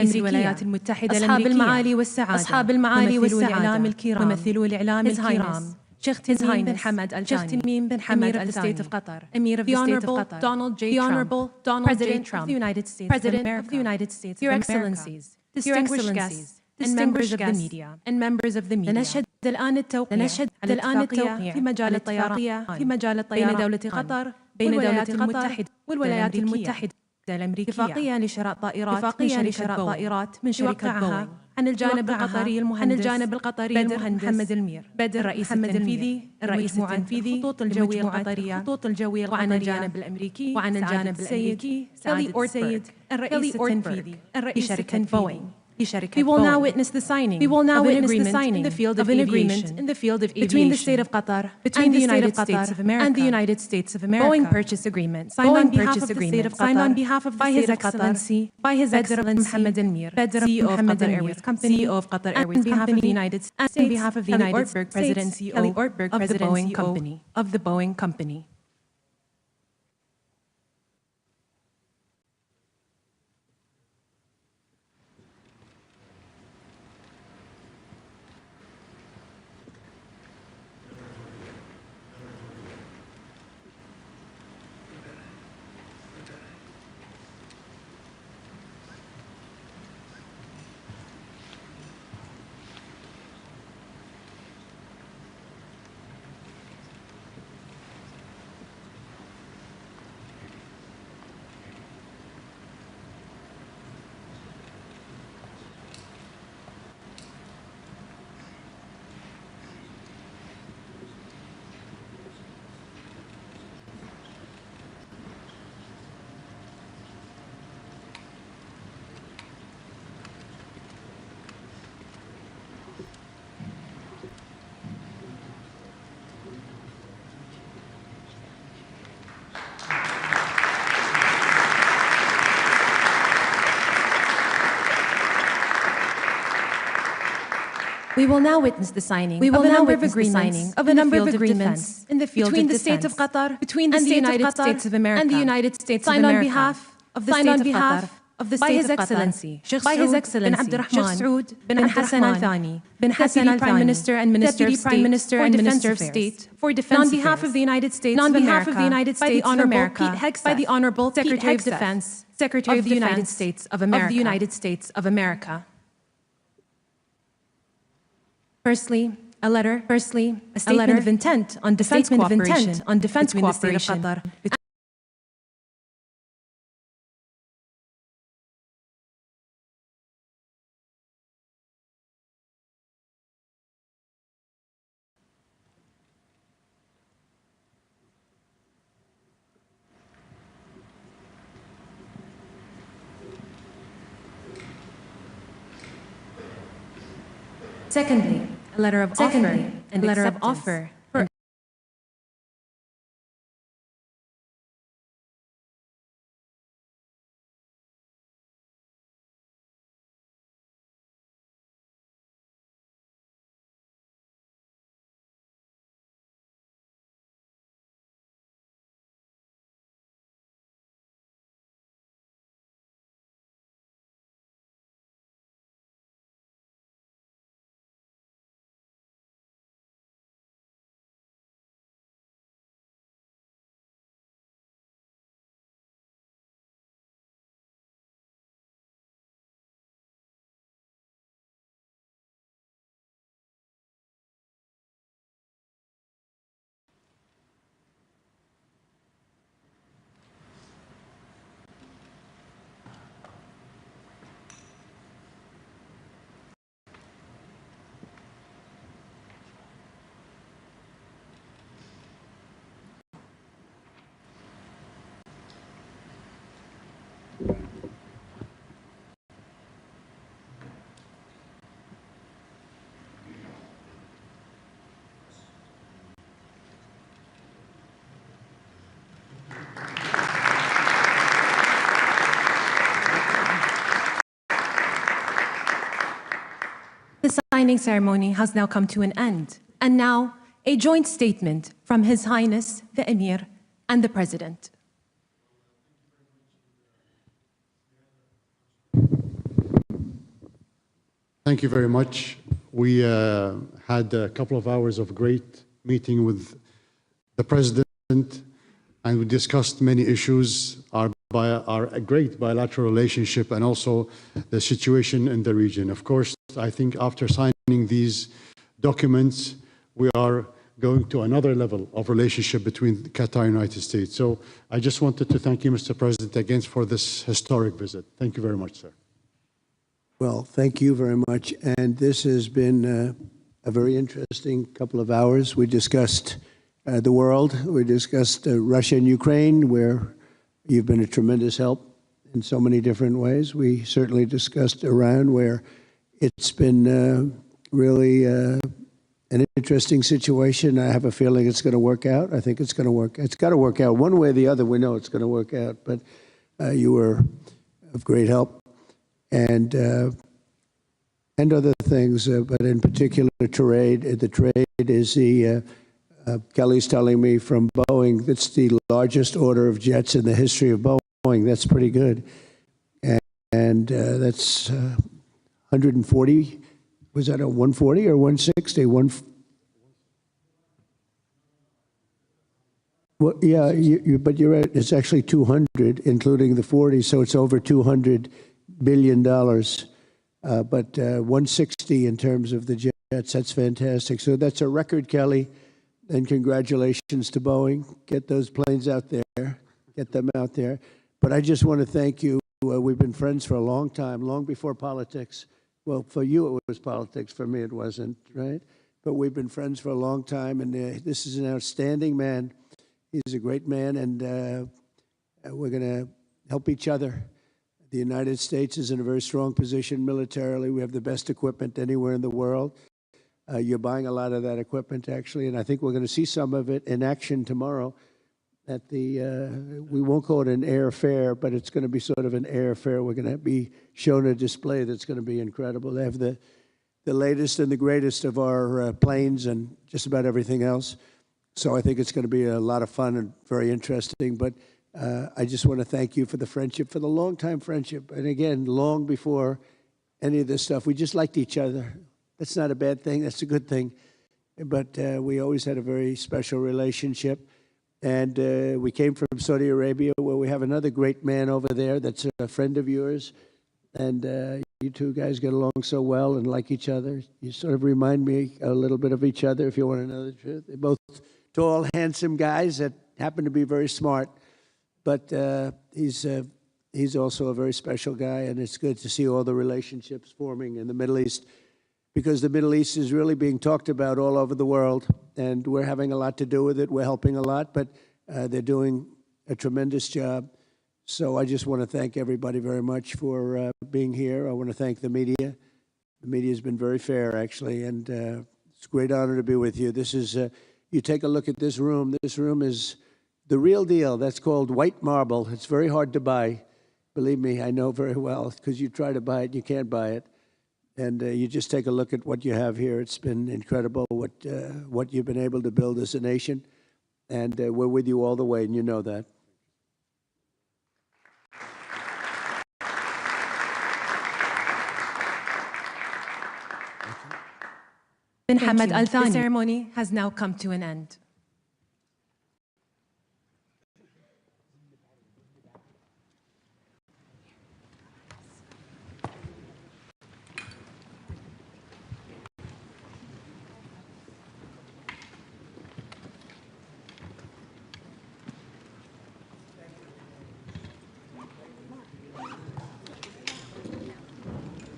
الولايات المتحدة أصحاب المعالي والسعادة أصحاب المعالي والإعلام الكرام ممثلو الإعلام الكرام شيخ تميم بن حمد الثاني Emir of the State of Qatar Emir of the State of Qatar Donald J. Trump President of the United States President of the United States Your Excellencies distinguished guests and members of the media نشهد الآن التوقيع في مجال الطيران بين دولة قطر والولايات المتحدة الأمريكية اتفاقية لشراء طائرات من شركة بوينغ عن الجانب القطري المهندس محمد المير الرئيس التنفيذي خطوط الجوية القطرية وعن الجانب الأمريكي سيد الرئيس التنفيذي لشركة بوينغ. We will now witness the signing of an agreement in the field of aviation between the State of Qatar and the United States of America. Boeing purchase agreement signed on behalf of the State of Qatar by His Excellency Mohammed Emir, CEO of Qatar Airways Company, CEO of Qatar Airways Company, and on behalf of the United States President CEO of the Boeing Company. We will now witness the signing of a number of agreements in the field between the State of Qatar and the United States of America, signed on behalf of the State of Qatar by His Excellency Sheikh Saud bin Hassan Al Thani, Deputy Prime Minister and Minister of State for Defense, on behalf of the United States of America, by the Honorable Pete Hegseth, by the Honorable Secretary of Defense, Secretary of the United States of America. Firstly, a statement of intent on defense cooperation between the State of Qatar Secondly, a letter of offer for The signing ceremony has now come to an end, and now a joint statement from His Highness the Emir and the President. Thank you very much. We had a couple of hours of great meeting with the President, and we discussed many issues, our great bilateral relationship, and also the situation in the region. Of course, I think after signing these documents, we are going to another level of relationship between Qatar and the United States. So I just wanted to thank you, Mr. President, again for this historic visit. Thank you very much, sir. Well, thank you very much. And this has been a very interesting couple of hours. We discussed the world. We discussed Russia and Ukraine, where you've been a tremendous help in so many different ways. We certainly discussed Iran, where it's been really an interesting situation. I have a feeling it's going to work out. I think it's going to work. It's got to work out one way or the other. We know it's going to work out. But you were of great help, and other things. But in particular, trade. The trade is the Kelly's telling me from Boeing that's the largest order of jets in the history of Boeing. That's pretty good, and that's 140. Was that a 140 or 160? Well, yeah, but you're right. It's actually 200, including the 40, so it's over $200 billion. But 160 in terms of the jets. That's fantastic. So that's a record, Kelly, and congratulations to Boeing. Get those planes out there. Get them out there. But I just want to thank you. We've been friends for a long time, long before politics. Well, for you it was politics. For me it wasn't, right? But we've been friends for a long time, and this is an outstanding man. He's a great man, and we're going to help each other. The United States is in a very strong position militarily. We have the best equipment anywhere in the world. You're buying a lot of that equipment, actually, and I think we're going to see some of it in action tomorrow at the, we won't call it an air fair, but it's going to be sort of an air fair. We're going to be shown a display that's going to be incredible. They have the latest and the greatest of our planes and just about everything else. So I think it's going to be a lot of fun and very interesting. But I just want to thank you for the friendship, for the long-time friendship. And again, long before any of this stuff, we just liked each other. That's not a bad thing. That's a good thing. But we always had a very special relationship. And we came from Saudi Arabia, where we have another great man over there that's a friend of yours. And you two guys get along so well and like each other. You sort of remind me a little bit of each other, if you want to know the truth. They're both tall, handsome guys that happen to be very smart. But he's also a very special guy, and it's good to see all the relationships forming in the Middle East, because the Middle East is really being talked about all over the world, and we're having a lot to do with it. We're helping a lot, but they're doing a tremendous job. So I just want to thank everybody very much for being here. I want to thank the media. The media has been very fair, actually, and it's a great honor to be with you. This is, you take a look at this room. This room is the real deal. That's called white marble. It's very hard to buy. Believe me, I know very well, because you try to buy it, you can't buy it. And you just take a look at what you have here. It's been incredible what you've been able to build as a nation. And we're with you all the way, and you know that. bin Hamad Al Thani. The ceremony has now come to an end.